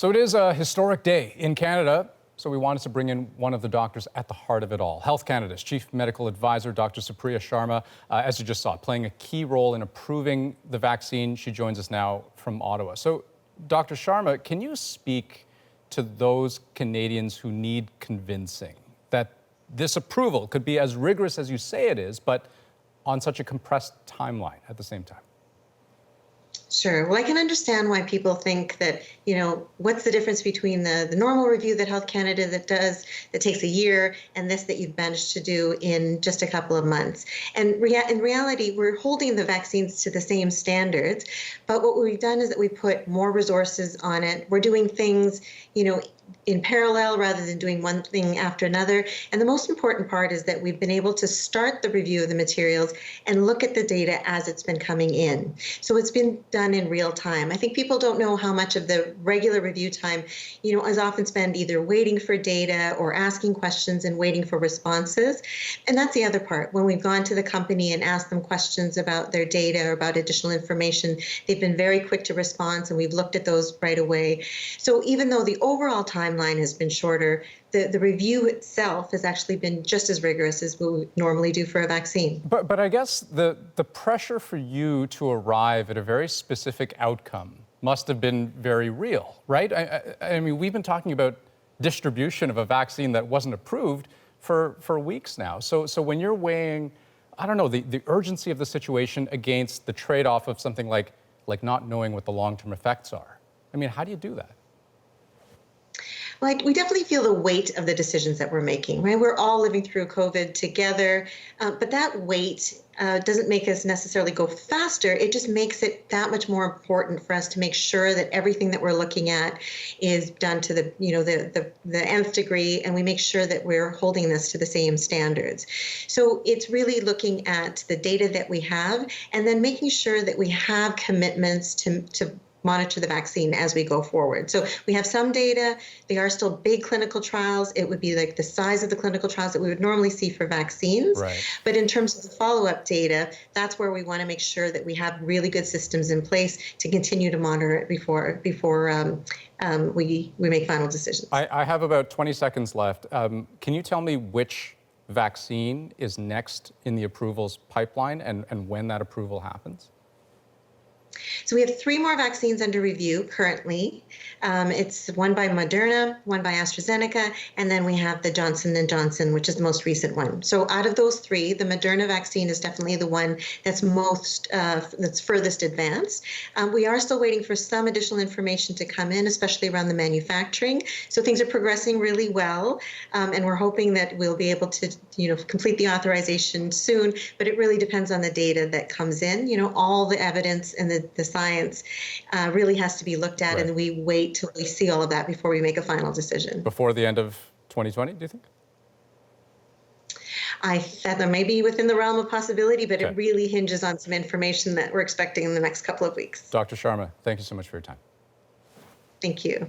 So it is a historic day in Canada, so we wanted to bring in one of the doctors at the heart of it all. Health Canada's Chief Medical Advisor, Dr. Supriya Sharma, as you just saw, playing a key role in approving the vaccine. She joins us now from Ottawa. So, Dr. Sharma, can you speak to those Canadians who need convincing that this approval could be as rigorous as you say it is, but on such a compressed timeline at the same time? Sure. Well, I can understand why people think that, what's the difference between the normal review that Health Canada that takes a year and this that you've managed to do in just a couple of months. And in reality, we're holding the vaccines to the same standards. But what we've done is that we put more resources on it. We're doing things, in parallel rather than doing one thing after another. And the most important part is that we've been able to start the review of the materials and look at the data as it's been coming in. So it's been done in real time. I think people don't know how much of the regular review time, is often spent either waiting for data or asking questions and waiting for responses. And that's the other part. When we've gone to the company and asked them questions about their data or about additional information, they've been very quick to respond, and we've looked at those right away. So even though the overall timeline has been shorter, the review itself has actually been just as rigorous as we normally do for a vaccine. But I guess the pressure for you to arrive at a very specific outcome must have been very real, right? I mean, we've been talking about distribution of a vaccine that wasn't approved for weeks now. So when you're weighing, I don't know, the urgency of the situation against the trade-off of something like not knowing what the long-term effects are, I mean, how do you do that? Well, we definitely feel the weight of the decisions that we're making, right? We're all living through COVID together, but that weight doesn't make us necessarily go faster. It just makes it that much more important for us to make sure that everything that we're looking at is done to the nth degree, and we make sure that we're holding this to the same standards. So it's really looking at the data that we have, and then making sure that we have commitments to monitor the vaccine as we go forward. So we have some data. They are still big clinical trials. It would be like the size of the clinical trials that we would normally see for vaccines. Right. But in terms of the follow-up data, that's where we want to make sure that we have really good systems in place to continue to monitor it before we make final decisions. I have about 20 seconds left. Can you tell me which vaccine is next in the approvals pipeline and when that approval happens? So we have 3 more vaccines under review currently. It's one by Moderna, one by AstraZeneca, and then we have the Johnson & Johnson, which is the most recent one. So out of those 3, the Moderna vaccine is definitely the one that's that's furthest advanced. We are still waiting for some additional information to come in, especially around the manufacturing. So things are progressing really well, and we're hoping that we'll be able to, complete the authorization soon. But it really depends on the data that comes in. All the evidence and the science really has to be looked at, right. And we wait till we see all of that before we make a final decision. Before the end of 2020, do you think? I thought that may be within the realm of possibility, but Okay. It really hinges on some information that we're expecting in the next couple of weeks. Dr. Sharma, thank you so much for your time. Thank you.